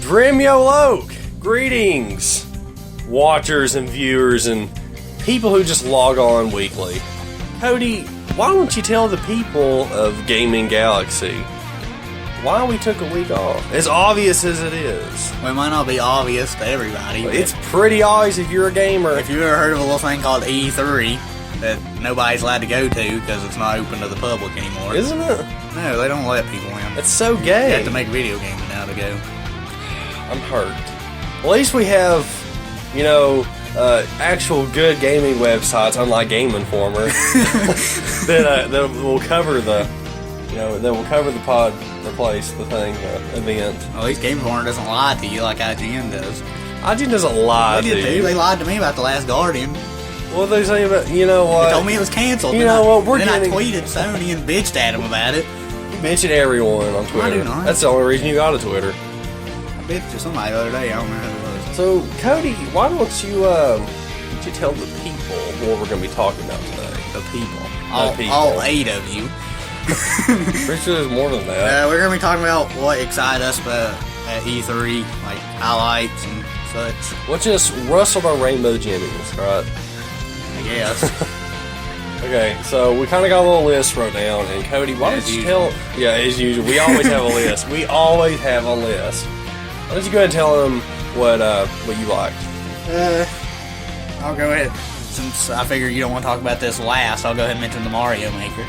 Drimyoloke! Greetings, watchers and viewers and people who just log on weekly. Cody, why don't you tell the people of Gaming Galaxy why we took a week off? As obvious as it is. Well, it might not be obvious to everybody. It's pretty obvious if you're a gamer. If you've ever heard of a little thing called E3 that nobody's allowed to go to because it's not open to the public anymore. Isn't it? No, they don't let people in. It's so You gay. have to make video games now to go. I'm hurt. Well, at least we have, actual good gaming websites, unlike Game Informer, that will cover the, that will cover the event. Well, at least Game Informer doesn't lie to you like IGN does. IGN doesn't lie They to did too. you. They lied to me about The Last Guardian. What they say about, you know what? They told me it was canceled. You know what? We're then getting. I tweeted Sony and bitched at them about it. You mention everyone on Twitter. I do not. That's the only reason you got a Twitter. I bitched at somebody the other day. I don't remember who it was. So, Cody, why don't you tell the people what we're going to be talking about today? The people. The All 8 of you. Pretty sure there's more than that. We're going to be talking about what excited us at E3, like highlights and such. What just rustled our rainbow jimmies, right? I guess. Okay, so we kind of got a little list wrote down, and Cody, why don't you tell... Yeah, as usual. We always have a list. We always have a list. Why don't you go ahead and tell them what you liked? I'll go ahead. Since I figure you don't want to talk about this last, I'll go ahead and mention the Mario Maker.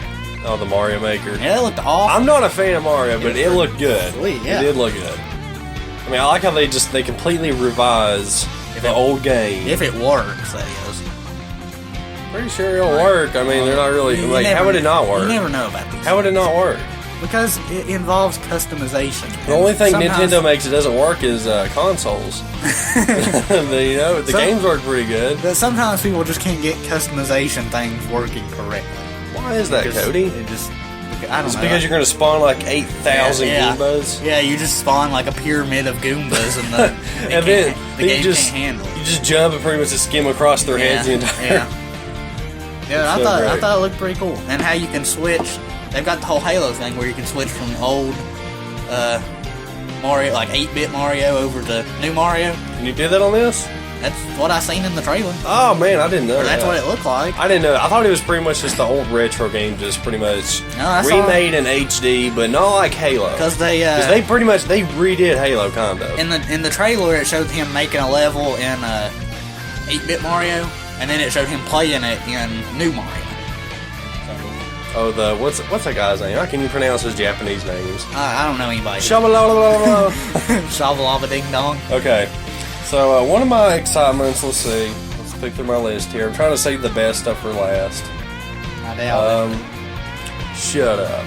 Oh, the Mario Maker. Yeah, it looked awesome. I'm not a fan of Mario, but it looked good. Sweet, yeah. It did look good. I mean, I like how they completely revise the old game. If it works, that is. Pretty sure it'll work. I mean, they're not really... how would it not work? You never know about these. How would it not work? Because it involves customization. The only thing Nintendo makes it doesn't work is consoles. The games work pretty good. But sometimes people just can't get customization things working correctly. Why is that, Cody? I don't know. It's because you're going to spawn like 8,000 Goombas? Yeah, you just spawn like a pyramid of Goombas and and then the game just, can't handle it. You just jump and pretty much just skim across their heads the entire... Yeah, I thought it looked pretty cool. And how you can switch... They've got the whole Halo thing where you can switch from old Mario, like 8-bit Mario, over to new Mario. Can you do that on this? That's what I seen in the trailer. Oh man, I didn't know that. That's what it looked like. I didn't know. I thought it was pretty much just the old retro game, just pretty much remade in HD, but not like Halo. Because they pretty much redid Halo, kind of. In the trailer, it showed him making a level in 8-bit Mario, and then it showed him playing it in new Mario. Oh, what's that guy's name? How can you pronounce his Japanese names? I don't know anybody. Shabalala. Shabalala ding dong. Okay, so one of my excitements. Let's see. Let's pick through my list here. I'm trying to save the best stuff for last. I doubt it. Shut up.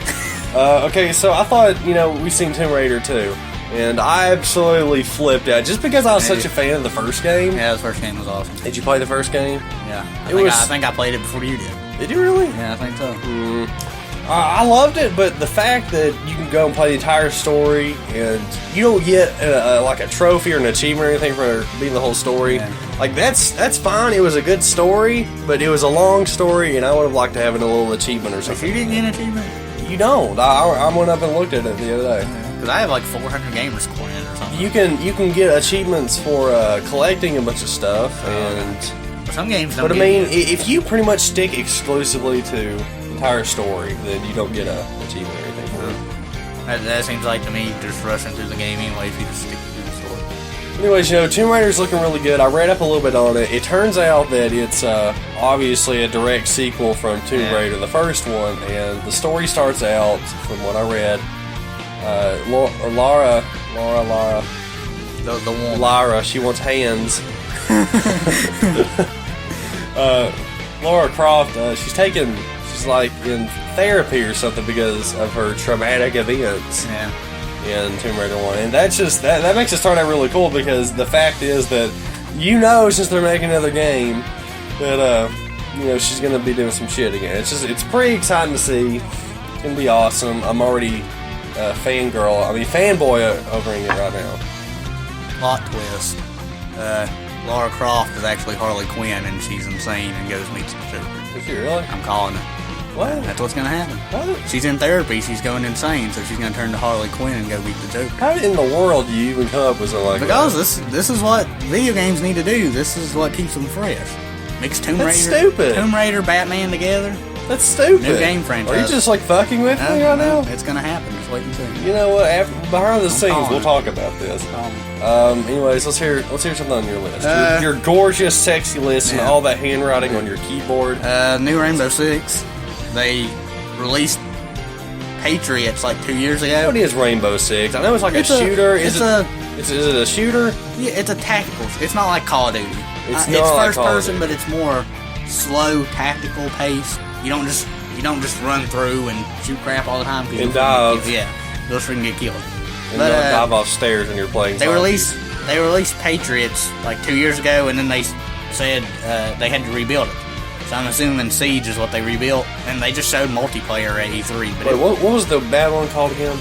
Okay, so I thought we seen Tomb Raider 2, and I absolutely flipped out just because I was such a fan of the first game. Yeah, the first game was awesome. Did you play the first game? Yeah, I think I played it before you did. Did you really? Yeah, I think so. I loved it, but the fact that you can go and play the entire story and you don't get like a trophy or an achievement or anything for being the whole story, like that's fine. It was a good story, but it was a long story, and I would have liked to have a little achievement or something. If you didn't get an achievement? You don't. I went up and looked at it the other day. Because I have like 400 gamer score in it or something. You can get achievements for collecting a bunch of stuff, and some games don't. But I mean, if you pretty much stick exclusively to the entire story, then you don't get an achievement or anything for it. That seems like to me just rushing through the game anyway if you just stick to the story. Anyways, Tomb Raider's looking really good. I read up a little bit on it. It turns out that it's obviously a direct sequel from Tomb Raider, the first one, and the story starts out, from what I read, Lara, the one. Lara, she wants hands. Lara Croft, she's like in therapy or something because of her traumatic events in Tomb Raider 1. And that's just, that makes it start out really cool because the fact is that since they're making another game that, she's going to be doing some shit again. It's pretty exciting to see. It's going to be awesome. I'm already fanboy over it right now. Plot twist. Lara Croft is actually Harley Quinn, and she's insane and goes meet some children. Is she really? I'm calling it. What? That's what's gonna happen. What? She's in therapy. She's going insane, so she's gonna turn to Harley Quinn and go beat the Joker. How in the world do you even come up with something like Because that? this is what video games need to do. This is what keeps them fresh. Mix Tomb That's Raider, stupid. Tomb Raider, Batman together. That's stupid. New game franchise. Are you just like fucking with me right now? It's gonna happen. Just wait and see. You know what? Behind the scenes, calling we'll it. talk about this. Anyways, let's hear something on your list. Your gorgeous, sexy list and Yeah. all that handwriting on your keyboard. New Rainbow Six. They released Patriots like 2 years ago. What is Rainbow Six? I know it's like It's a shooter. It's Is it a shooter? Yeah, it's a tactical. It's not like Call of Duty. It's It's not like first Call of person, Duty. but it's more slow, tactical pace. You don't just run through and shoot crap all the time. 'cause And you'll dive. freaking yeah, you'll freaking get killed. And But, they'll dive off stairs when you're playing. They zombies. released Patriots like 2 years ago, and then they said they had to rebuild it. So I'm assuming Siege is what they rebuilt, and they just showed multiplayer at E3. But Wait, what was the bad one called again?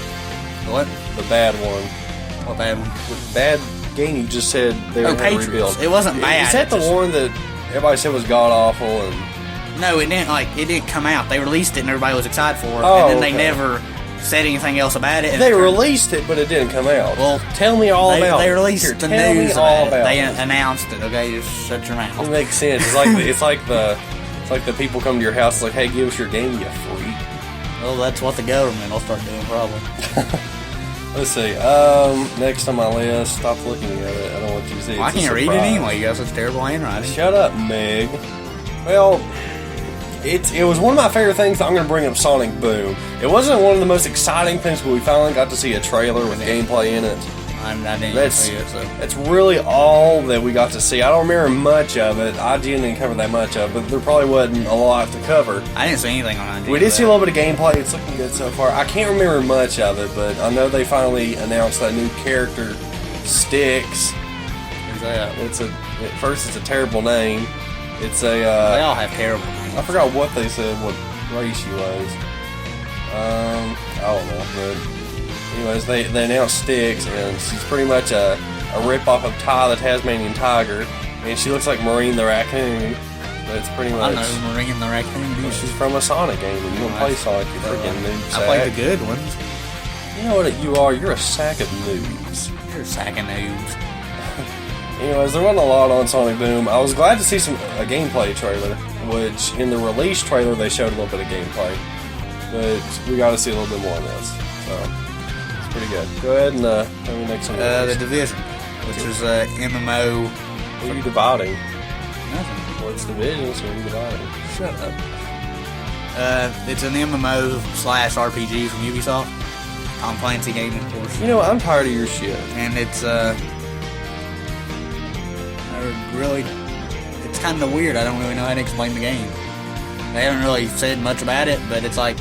what? The bad one. What bad one? The bad game you just said they Oh, had to Patriots. rebuild. It wasn't bad. Is that It the just- one that everybody said was god awful and? No, it didn't come out. They released it and everybody was excited for it, Oh, and then they okay. never said anything else about it. And They it turned- released it, but it didn't come out. Well, tell me all about They it. released Here, the tell news me all about it. about They it. announced it. Okay, just shut your It mouth. makes sense. It's like the people come to your house like, hey, give us your game, you freak. Well, that's what the government will start doing probably. Let's see. Next on my list. Stop looking at it. I don't want you to see. I It's a can't read it surprise. anyway. You got such terrible handwriting. Shut up, Meg. Well, it was one of my favorite things. I'm going to bring up Sonic Boom. It wasn't one of the most exciting things, but we finally got to see a trailer with gameplay in it. I didn't even That's see it, so. that's really all that we got to see. I don't remember much of it. I didn't cover that much of it, but there probably wasn't a lot to cover. I didn't see anything on IGN. We did see a little bit of gameplay. It's looking good so far. I can't remember much of it, but I know they finally announced that new character, Styx. Who's that? At first, it's a terrible name. It's a. They all have terrible names. I forgot what they said, what race she was. I don't know, but anyways, they announced Styx, and she's pretty much a rip-off of Ty the Tasmanian Tiger, and she looks like Marine the Raccoon. That's pretty I much. know Marine the Raccoon. Well, she's from a Sonic game, and you don't play Sonic, you freaking noob sack. I played the good ones. You know what you are? You're a sack of noobs. You're a sack of noobs. Anyways, there wasn't a lot on Sonic Boom. I was glad to see a gameplay trailer, which in the release trailer they showed a little bit of gameplay, but we got to see a little bit more on this. So it's pretty good. Go ahead and tell me next one. The Division, which is MMO. What are you dividing? Nothing. Well, it's Division, so what are you dividing? Shut up. It's an MMO / RPG from Ubisoft. Tom Clancy game, of course. You know what? I'm tired of your shit. And it's it's kind of weird. I don't really know how to explain the game. They haven't really said much about it, but it's like,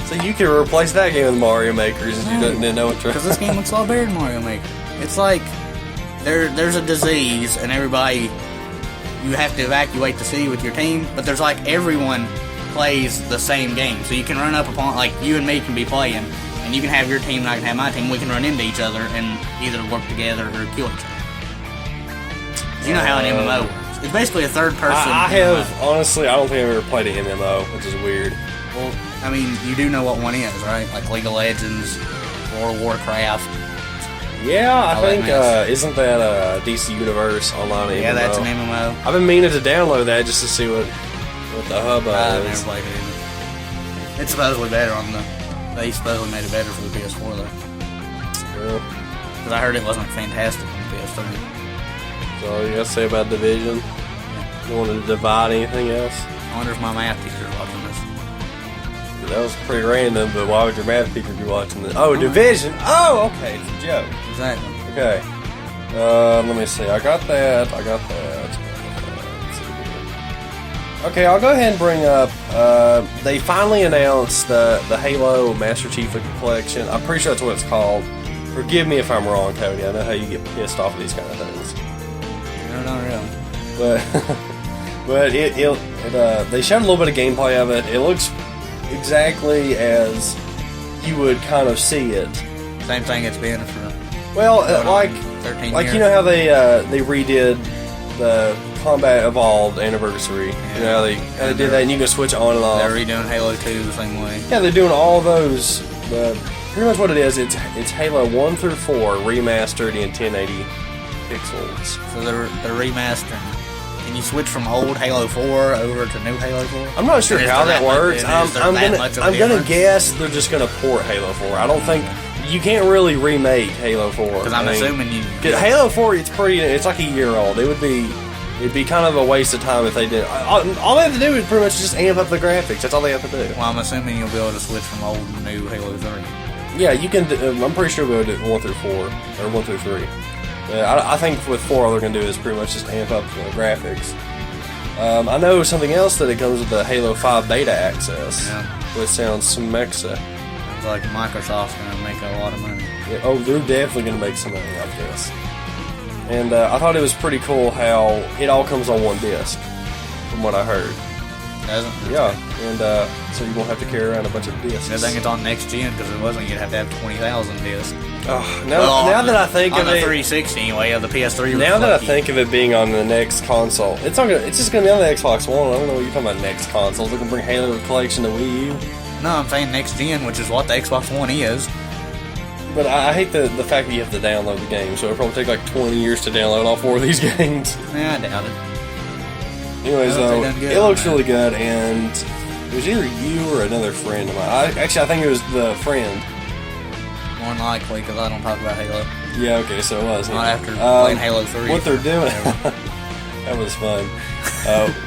So you can replace that game with Mario Maker since you didn't know what because this game looks a lot better than Mario Maker. It's like there's a disease and everybody, you have to evacuate the city with your team, but there's like everyone plays the same game, so you can run up upon, like you and me can be playing, and you can have your team and I can have my team. We can run into each other and either work together or kill each other. You know how an MMO works. It's basically a third person. I MMO. have, honestly, I don't think I've ever played an MMO, which is weird. Well, I mean, you do know what one is, right? Like League of Legends, World of Warcraft. Yeah, I All that think, mess. isn't that DC Universe online MMO? Yeah, that's an MMO. I've been meaning to download that just to see what the hubbub I've is. never played it either. It's supposedly better on the. They supposedly made it better for the PS4 though, Well, because I heard it wasn't fantastic on the PS3. so you got to say about Division? You want to divide anything else? I wonder if my math teacher is watching this. That was pretty random, but why would your math teacher be watching this? Oh, Division! Oh, okay, it's a joke. Exactly. Okay. Let me see. I got that. Let's see here. Okay, I'll go ahead and bring up. They finally announced the Halo Master Chief Collection. I'm pretty sure that's what it's called. Forgive me if I'm wrong, Cody. I know how you get pissed off at these kind of things. No, not really. But they showed a little bit of gameplay of it. It looks exactly as you would kind of see it. Same thing it's been for Well, going on like 13 like years. you know how they redid the Combat Evolved Anniversary. Yeah. You know, they did that, and you can switch on and off. They're redoing Halo 2 the same way. Yeah, they're doing all those. Pretty much what it is, it's Halo 1 through 4 remastered in 1080 pixels. So they're remastering. Can you switch from old Halo 4 over to new Halo 4? I'm not sure how that works. I'm gonna guess. guess they're just gonna port Halo 4. I don't think you can't really remake Halo 4. Because I'm assuming you. Halo 4, it's like a year old. It'd be kind of a waste of time if they did. All they have to do is pretty much just amp up the graphics. That's all they have to do. Well, I'm assuming you'll be able to switch from old to new Halo 3. Yeah, you can. I'm pretty sure we'll do 1 through 4 or 1 through 3. I think with 4, all they're gonna do is pretty much just amp up the graphics. I know something else that it comes with the Halo 5 beta access, which sounds smexa. Sounds like Microsoft's gonna make a lot of money. Yeah, oh, they're definitely gonna make some money off this. And I thought it was pretty cool how it all comes on one disc, from what I heard. Doesn't it? Yeah, and so you won't have to carry around a bunch of discs. I think it's on next gen because it wasn't. You'd have to have 20,000 discs. Now that I think on of the it, 360 anyway, of the PS3. now that I think of it being on the next console, it's just gonna be on the Xbox One. I don't know what you're talking about. Next console, they're gonna bring Halo Collection to Wii U. No, I'm saying next gen, which is what the Xbox One is. But I hate the fact that you have to download the game, so it'll probably take like 20 years to download all 4 of these games. Yeah, I doubt it. Anyways, though, it looks really good, and it was either you or another friend of mine. I think it was the friend. More than likely, because I don't talk about Halo. Yeah, okay, so it was. Not after playing Halo 3. What they're doing... that was fun.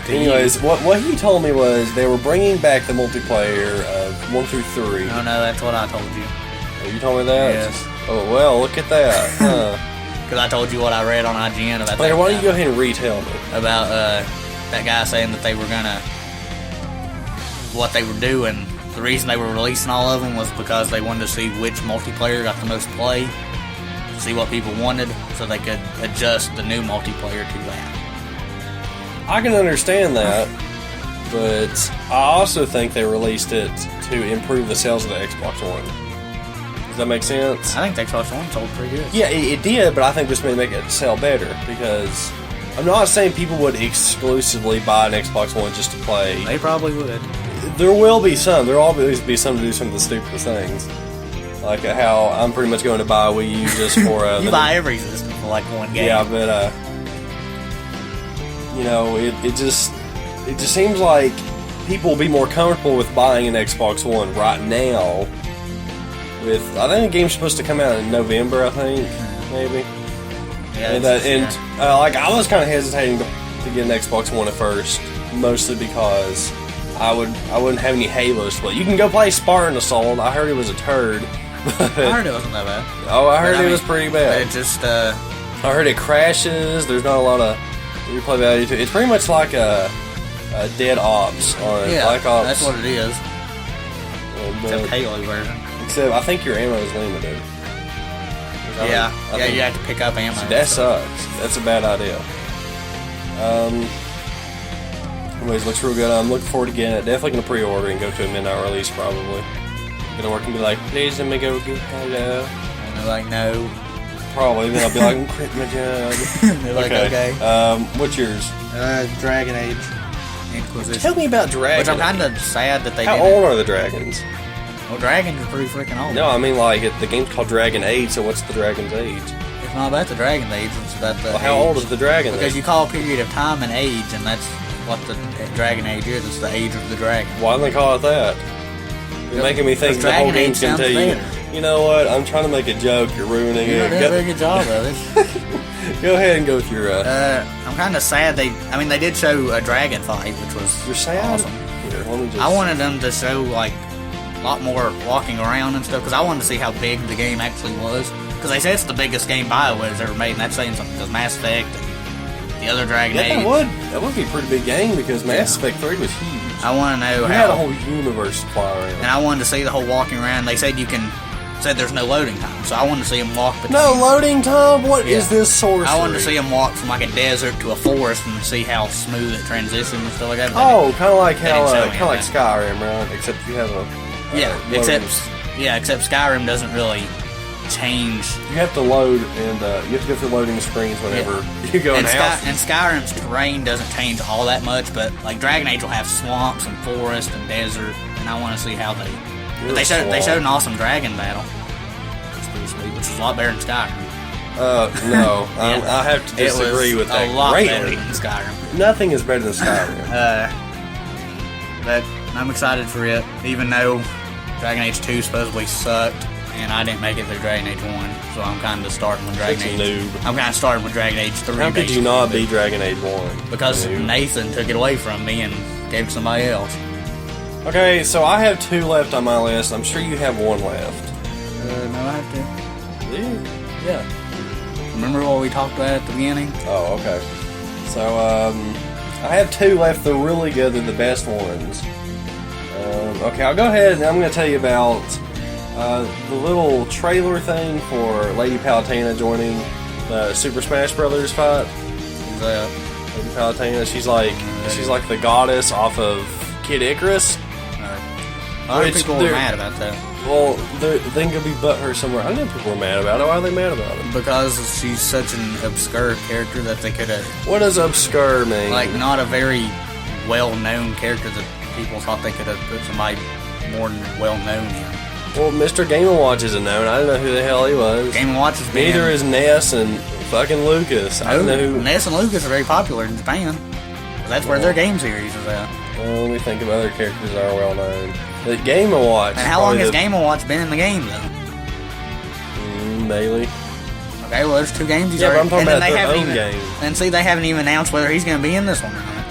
Anyways, what he told me was they were bringing back the multiplayer of 1 through 3. No, that's what I told you. Oh, you told me that? Yes. Oh, well, look at that. Because I told you what I read on IGN about Why don't you go ahead and retell me? About that guy saying that they were gonna... What they were doing, the reason they were releasing all of them was because they wanted to see which multiplayer got the most play, see what people wanted, so they could adjust the new multiplayer to that. I can understand that, but I also think they released it to improve the sales of the Xbox One. Does that make sense? I think the Xbox One sold pretty good. Yeah, it did, but I think this may make it sell better, because I'm not saying people would exclusively buy an Xbox One just to play. They probably would. There will be some. There will always be some to do some of the stupidest things. Like how I'm pretty much going to buy a Wii U just for... you buy every system for like one game. Yeah, but, you know, it just seems like people will be more comfortable with buying an Xbox One right now. I think the game's supposed to come out in November, I think, maybe. Yeah, like, I was kind of hesitating to get an Xbox One at first, mostly because I wouldn't have any Halos to play. You can go play Spartan Assault. I heard it was a turd. I heard it wasn't that bad. Oh, I heard it was pretty bad. It just, I heard it crashes. There's not a lot of replay value to it. It's pretty much like a Dead Ops or Black Ops. That's what it is. Except Halo version. Except I think your ammo is limited. Yeah, you have to pick up ammo. That sucks. That's a bad idea. Anyways, looks real good. I'm looking forward to getting it. Definitely gonna pre-order and go to a midnight release probably. Gonna work and be like, please let me go get Halo. And they're like, no. Probably. Then I'll be like, quit my job. They're like, okay. What's yours? Dragon Age Inquisition. Tell me about Dragon. Which I'm kind of sad that they How didn't. old are the dragons? Well, dragons are pretty freaking old. No, I mean like the game's called Dragon Age. So what's the dragon's age? It's not about the dragon age. It's about the. Well, how old is the dragon? Because you call a period of time an age, and that's what the dragon age is. It's the age of the dragon. Why do they call it that? You're making me think the whole game's gonna tell you. You know what? I'm trying to make a joke. You're ruining it. You're doing a very good job of it. Go ahead and go with your. I'm kind of sad they did show a dragon fight, which was You're sad? awesome. Here, let me just... I wanted them to show like a lot more walking around and stuff because I wanted to see how big the game actually was. Because they said it's the biggest game BioWare's ever made, and that's saying something. Because Mass Effect and the other Dragon Age. That would be a pretty big game because Mass Effect 3 was huge. I want to know how. You had a whole universe to fly around. And I wanted to see the whole walking around. They said there's no loading time, so I wanted to see them walk between. No loading time? What is this sorcery? I wanted to see them walk from like a desert to a forest and see how smooth it transitions and stuff like that. Oh, kind of like Skyrim, right? Except you have a except Skyrim doesn't really change. You have to load, and you have to go through loading screens whenever you go in house. And Skyrim's terrain doesn't change all that much, but like Dragon Age will have swamps and forest and desert, and I want to see how they. But they showed an awesome dragon battle, which was pretty sweet, which was a lot better than Skyrim. No, I have to disagree with that. A lot greatly. better than Skyrim. Nothing is better than Skyrim. But I'm excited for it, even though Dragon Age 2 supposedly sucked, and I didn't make it through Dragon Age 1, so I'm kind of starting with Dragon Age. Noob. I'm kind of starting with Dragon Age 3. How could you not beat Dragon Age 1? Because Nathan took it away from me and gave it to somebody else. Okay, so I have 2 left on my list. I'm sure you have 1 left. No, I have to. Yeah. Remember what we talked about at the beginning? Oh, okay. So, I have 2 left. They're really good. They're the best ones. Okay, I'll go ahead and I'm going to tell you about the little trailer thing for Lady Palutena joining the Super Smash Brothers fight. Who's that? Lady Palutena, she's like the goddess off of Kid Icarus. A lot of people were mad about that. Well, they could be butthurt somewhere. I know people were mad about it. Why are they mad about it? Because she's such an obscure character that they could have... What does obscure mean? Like, not a very well-known character that people thought they could have put somebody more well-known in. Well, Mr. Game & Watch isn't known. I don't know who the hell he was. Game & Watch is Neither is Ness and fucking Lucas. I don't know who... Ness and Lucas are very popular in Japan. That's where their game series is at. Well, let me think of other characters that are well-known. The Game & Watch. And how long has Game & Watch been in the game, though? Daily. Okay, well, there's 2 games he's already... Yeah, but I'm talking about their own game. And see, they haven't even announced whether he's going to be in this one or not.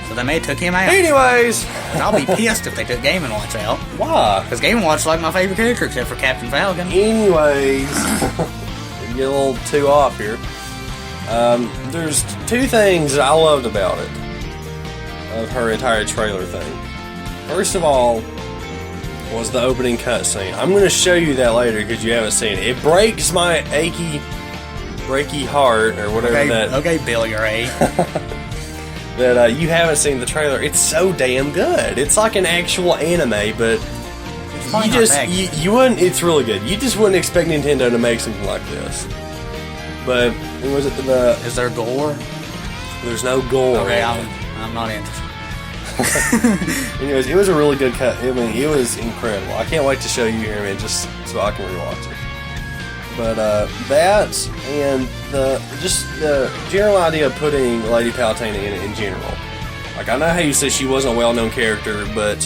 So they may have took him out. Anyways! I'll be pissed if they took Game & Watch out. Why? Because Game & Watch is like my favorite character, except for Captain Falcon. Anyways... get a little too off here. There's 2 things that I loved about it. Of her entire trailer thing. First of all, was the opening cutscene. I'm going to show you that later because you haven't seen it. It breaks my breaky heart, or whatever that... Okay, Billy Ray. that you haven't seen the trailer. It's so damn good. It's like an actual anime, but you wouldn't... It's really good. You just wouldn't expect Nintendo to make something like this. But, was it the... Is there gore? There's no gore. Okay, I'm not interested. Anyways, it was a really good cut. I mean, it was incredible. I can't wait to show you here, man, just so I can rewatch it. But that and the general idea of putting Lady Palutena in it in general. Like, I know how you said she wasn't a well-known character, but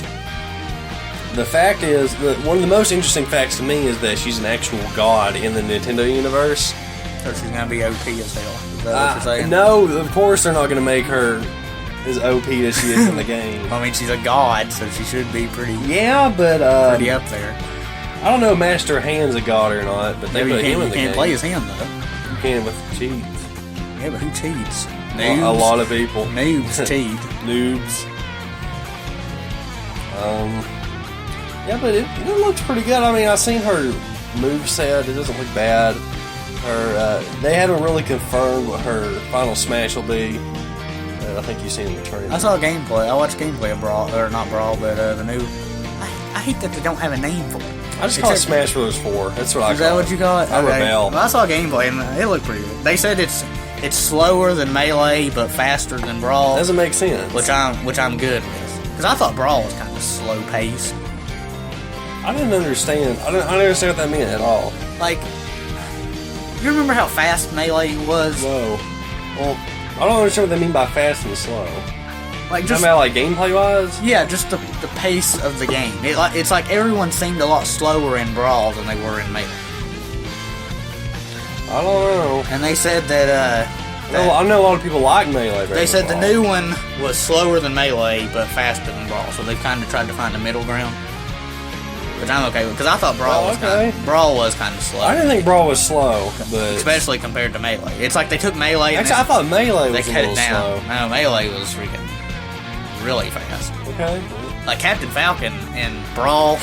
the fact is that one of the most interesting facts to me is that she's an actual god in the Nintendo universe. So she's gonna be OP as hell. Is that what you're saying? No, of course they're not gonna make her as OP as she is in the game. I mean, she's a god, so she should be pretty. Yeah, but pretty up there. I don't know if Master Hand's a god or not, but they put him in the game. You can't play as him though. You can with cheats. Yeah, but who cheats? Noobs. A lot of people. Noobs cheat. Noobs. Yeah, but it looks pretty good. I mean, I've seen her moveset. It doesn't look bad. They haven't really confirmed what her final smash will be. I think you've seen the trailer. I saw gameplay. I watched gameplay of Brawl, or not Brawl, but the new. I hate that they don't have a name for it. I just call it Smash Bros. 4. That's what I call it. Is that what you call it? I rebel. Well, I saw gameplay and it looked pretty good. They said it's slower than Melee but faster than Brawl. Doesn't make sense. Which I'm good with. Because I thought Brawl was kind of slow paced. I didn't understand. I didn't understand what that meant at all. Like, you remember how fast Melee was? No. Well, I don't understand what they mean by fast and slow. Like, just about like gameplay wise? Yeah, just the pace of the game. It's like everyone seemed a lot slower in Brawl than they were in Melee. I don't know. And they said that I know a lot of people like Melee. They said the new one was slower than Melee but faster than Brawl, so they've kind of tried to find a middle ground. Which I'm okay with, because I thought Brawl was kind of slow. I didn't think Brawl was slow, but especially compared to Melee. It's like they took Melee. Actually, I thought Melee was they cut it down. Slow. No, Melee was freaking really fast. Okay. Like Captain Falcon in Brawl,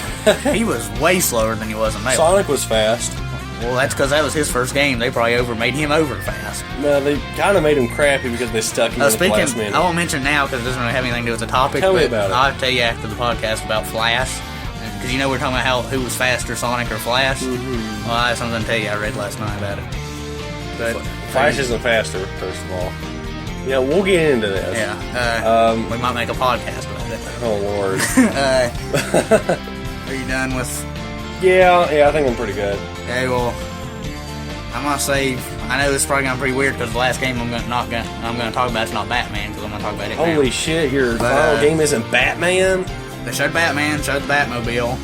he was way slower than he was in Melee. Sonic was fast. Well, that's because that was his first game. They probably made him over fast. No, they kind of made him crappy because they stuck him in the last minute. I won't mention now because it doesn't really have anything to do with the topic. Tell me about it. I'll tell you after the podcast about Flash. because you know we're talking about who was faster, Sonic or Flash. Mm-hmm. Well, I have something to tell you. I read last night about it. But Flash isn't faster, first of all. Yeah, we'll get into this. Yeah. We might make a podcast about it. Oh Lord. Are you done with? Yeah, I think I'm pretty good. Okay, well, I'm gonna say I know this is probably gonna be pretty weird because the last game I'm gonna talk about is not Batman because I'm gonna talk about it. Holy now. shit! Your final game isn't Batman. They showed Batman, showed the Batmobile.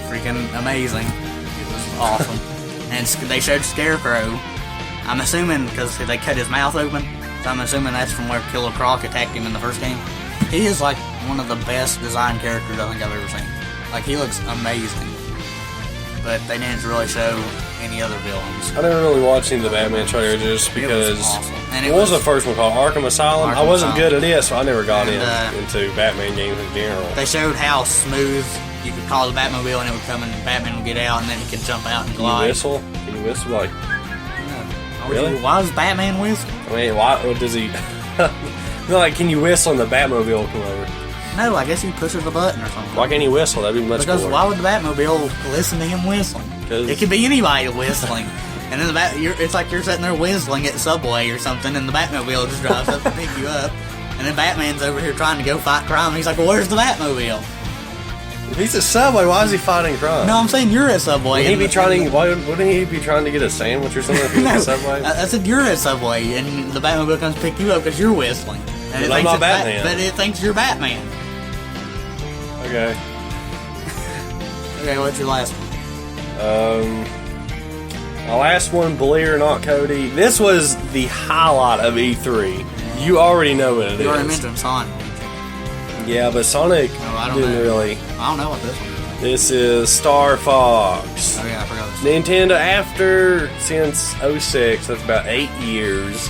Freaking amazing! It was awesome. And they showed Scarecrow. I'm assuming because they cut his mouth open, so I'm assuming that's from where Killer Croc attacked him in the first game. He is like one of the best designed characters I think I've ever seen. Like he looks amazing. But they didn't really show any other villains. I never really watched any of the Batman trailer just because. It was awesome. And what was the first one called? Arkham Asylum? I wasn't good at it, so I never got into Batman games in general. They showed how smooth you could call the Batmobile and it would come and Batman would get out and then he could jump out and glide. Can you whistle? Like, really? Why does Batman whistle? I mean, why does he? Like, can you whistle and the Batmobile come over? No, I guess he pushes a button or something. Why can't he whistle? That'd be much Because cooler. why would the Batmobile listen to him whistling? It could be anybody whistling. And then it's like you're sitting there whistling at Subway or something, and the Batmobile just drives up to pick you up. And then Batman's over here trying to go fight crime, and he's like, well, where's the Batmobile? If he's at Subway, why is he fighting crime? No, I'm saying you're at Subway. Wouldn't he be trying to get a sandwich or something if he was at Subway? I said you're at Subway, and the Batmobile comes to pick you up because you're whistling. And I'm not Batman. But it thinks you're Batman. Okay. Okay, what's your last one? My last one, believe it or not, Cody, this was the highlight of E3. You already know what it is. You already mentioned Sonic. Yeah, but Sonic didn't really. I don't know what this one is. This is Star Fox. Oh yeah, I forgot this. Nintendo, since 06, that's about 8 years,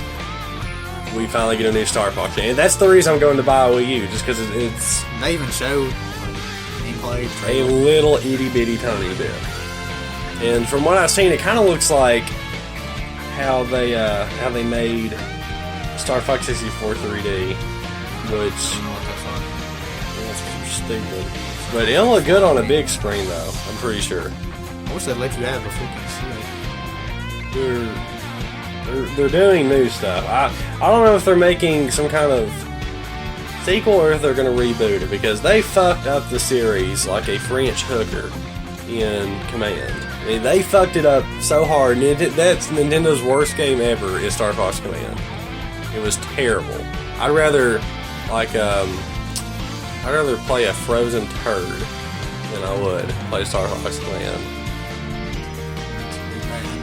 we finally get a new Star Fox game. And that's the reason I'm going to buy a Wii U, just because it's... They even showed gameplay. A little itty-bitty tiny bit. And from what I've seen, it kind of looks like how they made Star Fox 64 3D, which... That's stupid. But it'll look good on a big screen, though, I'm pretty sure. I wish they'd let you have a freaking They're doing new stuff. I don't know if they're making some kind of sequel or if they're going to reboot it, because they fucked up the series like a French hooker in Command. I mean, they fucked it up so hard. That's Nintendo's worst game ever is Star Fox Command. It was terrible. I'd rather play a frozen turd than I would play Star Fox Command.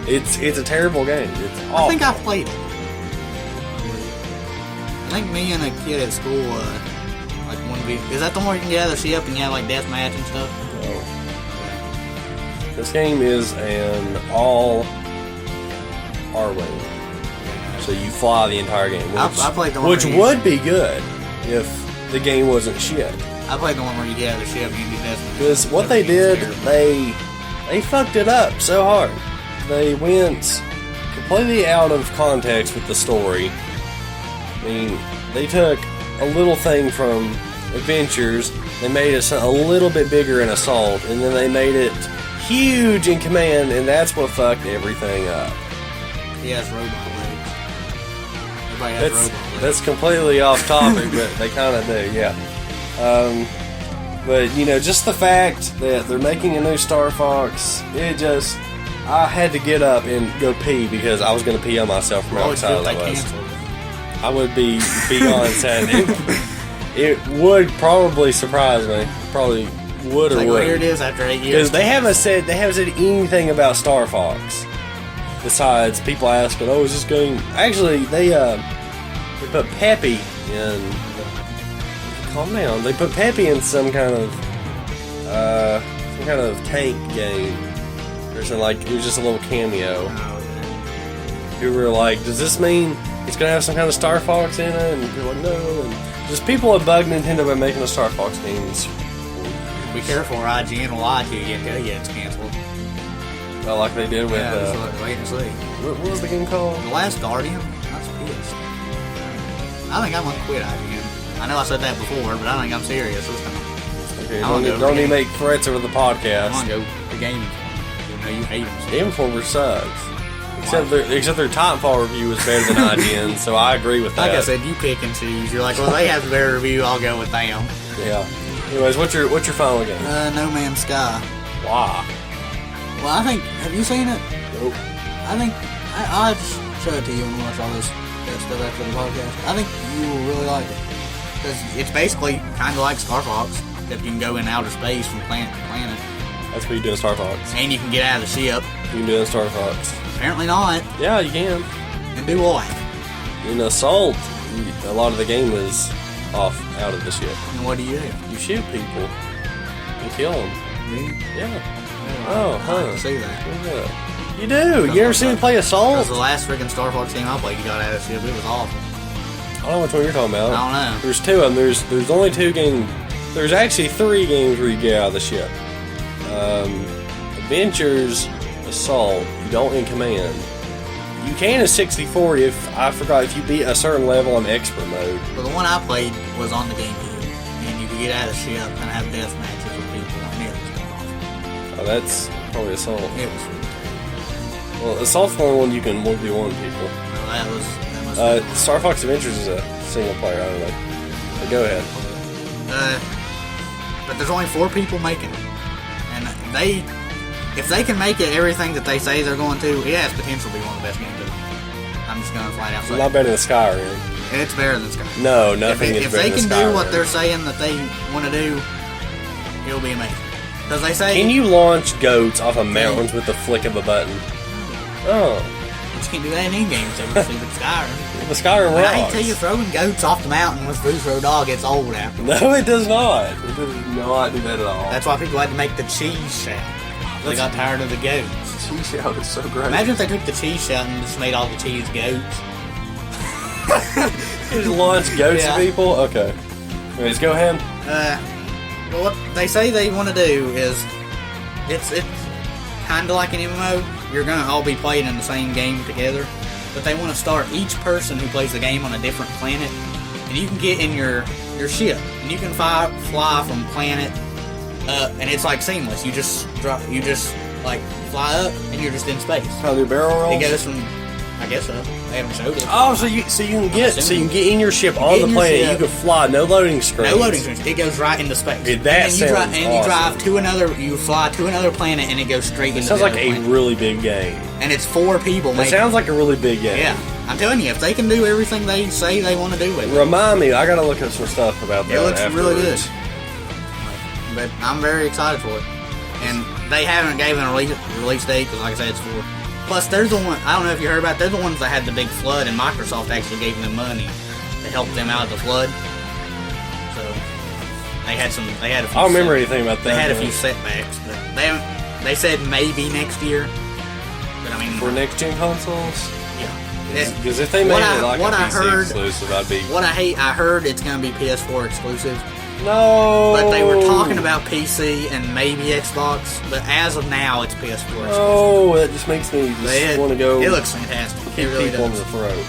It's a terrible game. It's awful. I think I played it. I think me and a kid at school, like one week. Is that the one where you can gather shit up and you have like deathmatch and stuff? No. This game is an all R-wing. So you fly the entire game. Which, I played the one which would be good if the game wasn't shit. I played the one where you gather shit up and you do deathmatch. Because what they did, they fucked it up so hard. They went completely out of context with the story. I mean, they took a little thing from Adventures, they made it a little bit bigger in Assault, and then they made it huge in Command, and that's what fucked everything up. He has robot legs. Everybody has robot legs. That's completely off topic, but they kind of do, yeah. But, you know, just the fact that they're making a new Star Fox, I had to get up and go pee because I was going to pee on myself from how excited I was. I would be beyond sad. It would probably surprise me. Probably would or wouldn't. Here it is after 8 years. Because they haven't said anything about Star Fox. Besides people asking, "Oh, is this game?" Actually, they put Peppy in. Calm down. They put Peppy in some kind of tank game. Or something, like, it was just a little cameo. We were like, does this mean it's gonna have some kind of Star Fox in it? And people were like, no. And just people have bugged Nintendo by making a Star Fox game. Be careful, or IGN will lie to you and tell you it's canceled. Well, like they did with. Just wait and see. What was the game called? The Last Guardian? That's pissed. I think I'm gonna quit IGN. I know I said that before, but I think I'm serious this time. Okay, don't even make threats over the podcast. I want to go to Game Informer. You know you hate them. Game Informer sucks. Except their Titanfall review was better than IGN, so I agree with that. Like I said, you pick and choose. You're like, well, they have a better review. I'll go with them. Yeah. Anyways, what's your final game? No Man's Sky. Why? Well, I think. Have you seen it? Nope. I think I'll just show it to you and watch all this stuff after the podcast. I think you will really like it because it's basically kind of like Star Fox, except you can go in outer space from planet to planet. That's what you do in Star Fox. And you can get out of the ship. You can do it in Star Fox. Apparently not. Yeah, you can. And do what? In Assault, a lot of the game is out of the ship. And what do? You shoot people and kill them. Me? Yeah. I can see that. Yeah. You do. You ever seen me play Assault? Because the last freaking Star Fox game I played, you got out of the ship. It was awful. I don't know which one you're talking about. I don't know. There's two of them. There's only 2 games. There's actually 3 games where you get out of the ship. Adventures, Assault, you don't in command. You can in 64 if you beat a certain level in expert mode. But the one I played was on the GameCube, and you could get out of the ship and have death matches with people, and it was awful. Oh, that's probably Assault. It was really terrible. Well, Assault's the only one you can 1v1 people. Well, that must Star Fox Adventures is a single player, I don't know. But go ahead. But there's only 4 people making it. And if they can make it everything that they say they're going to, it has potential to be one of the best games ever. I'm just going to flat out say It's not better than Skyrim. it's better than Skyrim. No, nothing is better than Skyrim. If they can do what they're saying that they want to do, it'll be amazing. Because they say... Can you launch goats off of mountains with the flick of a button? Oh. You can't do that in any game except for Stupid Skyrim. The Skyrim rocks. I hate to tell you, throwing goats off the mountain with Bruce Road Dog gets old after. No, it does not. It does not do that at all. That's why people had to make the cheese shout. They got tired of the goats. Cheese shout is so great. Imagine if they took the cheese shout and just made all the cheese goats. You just launch goats at people? Okay. Anyways, go ahead. Well, what they say they want to do is, it's kind of like an MMO. You're going to all be playing in the same game together. But they want to start each person who plays the game on a different planet. And you can get in your ship. And you can fly from planet up. And it's like seamless. You just like fly up and you're just in space. How do barrel rolls? It goes from, I guess so. They haven't showed it. Oh, so you can get in your ship on the planet. You can fly, no loading screens. No loading screens. It goes right into space. Okay, that and sounds awesome. You drive to another. You fly to another planet, and it goes straight into. Sounds the like other a planet. really big game. And it's 4 people. It sounds like a really big game. Yeah, I'm telling you, if they can do everything they say they want to do with it, remind me. I gotta look up some stuff about that. It looks afterwards. really good. But I'm very excited for it. And they haven't given a release date because, like I said, it's 4. Plus, they're the one. I don't know if you heard about it, they're the ones that had the big flood, and Microsoft actually gave them money to help them out of the flood. So they had a few. I don't remember anything about that. They had a few setbacks, but they said maybe next year. But I mean, for next gen consoles. Yeah. Because if they made it like a PC exclusive, I'd be. I heard it's going to be PS4 exclusive. No. But they were talking about PC and maybe Xbox, but as of now, it's PS4 exclusive. Oh, that just makes me want to go. It looks fantastic. It really people does. on the throat.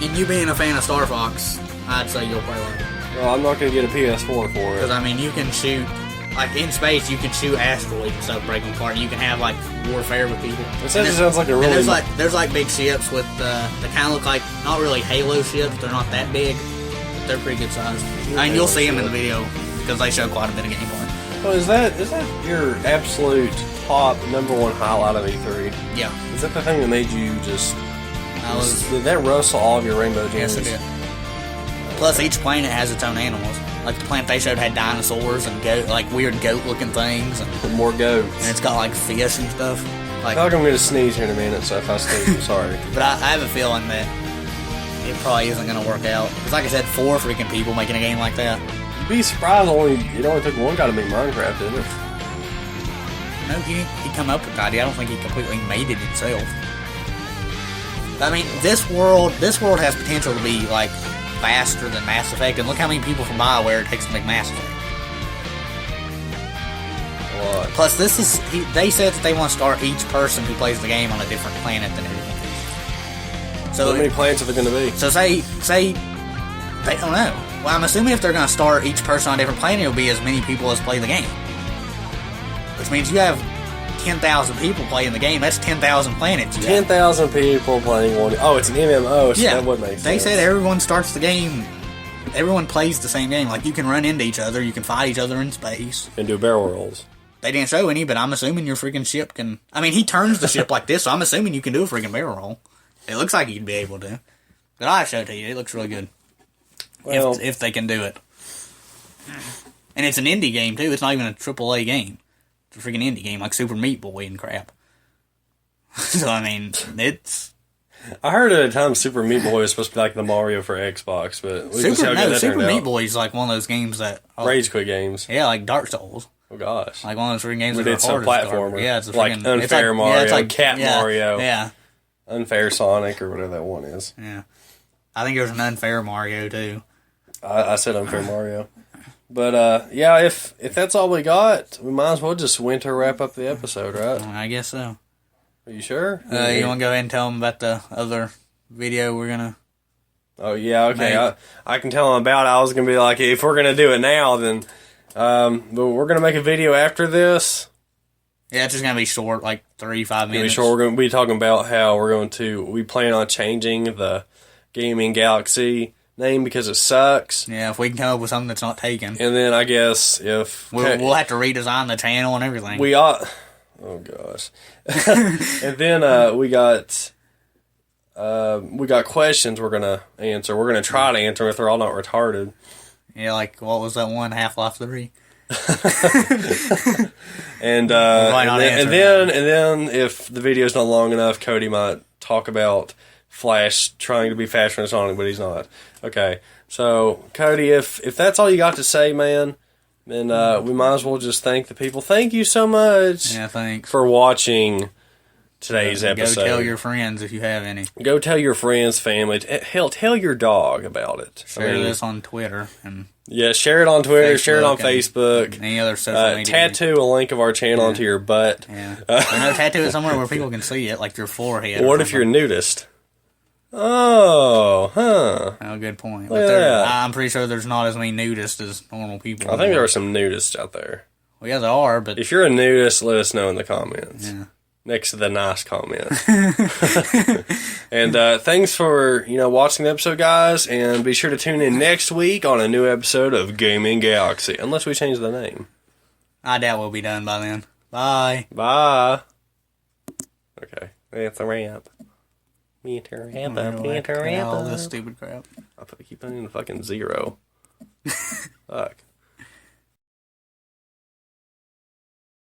And you being a fan of Star Fox, I'd say you'll play like it. Well, I'm not going to get a PS4 for it. Because, I mean, you can shoot, like in space, you can shoot asteroids and stuff, break them apart, and you can have, like, warfare with people. It sounds like a really... And there's big ships with, they kind of look like, not really Halo ships, they're not that big, but they're pretty good size. I mean, you'll see them in the video, because they show quite a bit of gameplay. So is that your absolute top #1 highlight of E3? Yeah. Is that the thing that made you just... Did that rustle all of your Rainbow Gems? Yes, it did. Plus, each planet has its own animals. Like, the planet they showed had dinosaurs and weird goat-looking things. And more goats. And it's got, like, fish and stuff. I feel like I'm going to sneeze here in a minute, so if I sneeze, I'm sorry. But I have a feeling that it probably isn't going to work out. Because, like I said, 4 freaking people making a game like that. You'd be surprised it only took one guy to make Minecraft, didn't it? No, he come up with the idea. I don't think he completely made it himself. I mean, this world has potential to be, like, faster than Mass Effect, and look how many people from BioWare it takes to make Mass Effect. What? Plus, they said that they want to start each person who plays the game on a different planet than everyone else. So how many planets are there going to be? So say they don't know. Well, I'm assuming if they're going to start each person on a different planet, it'll be as many people as play the game. Which means you have 10,000 people playing the game. That's 10,000 planets. 10,000 people playing one. Oh, it's an MMO, so that would make sense. They said everyone starts the game. Everyone plays the same game. Like, you can run into each other. You can fight each other in space. And do barrel rolls. They didn't show any, but I'm assuming your freaking ship can... I mean, he turns the ship like this, so I'm assuming you can do a freaking barrel roll. It looks like you'd be able to. But I'll show it to you. It looks really good. Well, if they can do it. And it's an indie game, too. It's not even a AAA game. It's a freaking indie game, like Super Meat Boy and crap. So, I mean, it's... I heard at a time Super Meat Boy was supposed to be like the Mario for Xbox, but we can see how good that Super turned Meat out. Boy is like one of those games that... Rage quit games. Yeah, like Dark Souls. Oh, gosh. Like one of those freaking games that it's a platformer. Yeah, it's a like freaking... Unfair Mario, Cat Mario. Yeah. Unfair Sonic, or whatever that one is. Yeah. I think there's an Unfair Mario, too. I said Unfair Mario. But, yeah, if that's all we got, we might as well just winter wrap up the episode, right? I guess so. Are you sure? You want to go ahead and tell them about the other video we're going to... Oh, yeah, okay. I can tell them about it. I was going to be like, if we're going to do it now, then... but we're going to make a video after this. Yeah, it's just going to be short, like 3-5 minutes. We're going to be talking about how we plan on changing the Gaming Galaxy name because it sucks. Yeah, if we can come up with something that's not taken. And then I guess if... We'll have to redesign the channel and everything. We ought... Oh, gosh. And then we got questions we're going to answer. We're going to try to answer if they're all not retarded. Yeah, like, what was that one? Half-Life 3? And then if the video's not long enough, Cody might talk about Flash trying to be faster than Sonic, but he's not. Okay, so Cody, if that's all you got to say, man, then we might as well just thank the people. Thank you so much. Yeah, thanks for watching today's episode. Go tell your friends if you have any. Go tell your friends, family. Hell, tell your dog about it. Share this on Twitter and. Yeah, share it on Twitter, share it on Facebook. Any other social media. Tattoo a link of our channel onto your butt. Yeah. Tattoo it somewhere where people can see it, like your forehead. What if you're nudist? Oh, huh. Oh, good point. But I'm pretty sure there's not as many nudists as normal people. I think there are some nudists out there. Well, yeah, there are, but... If you're a nudist, let us know in the comments. Yeah. Next to the nice comment. And thanks for watching the episode, guys, and be sure to tune in next week on a new episode of Gaming Galaxy, unless we change the name. I doubt we'll be done by then. Bye. Bye. Okay, that's a wrap. All this stupid crap. I keep putting in the fucking 0. Fuck.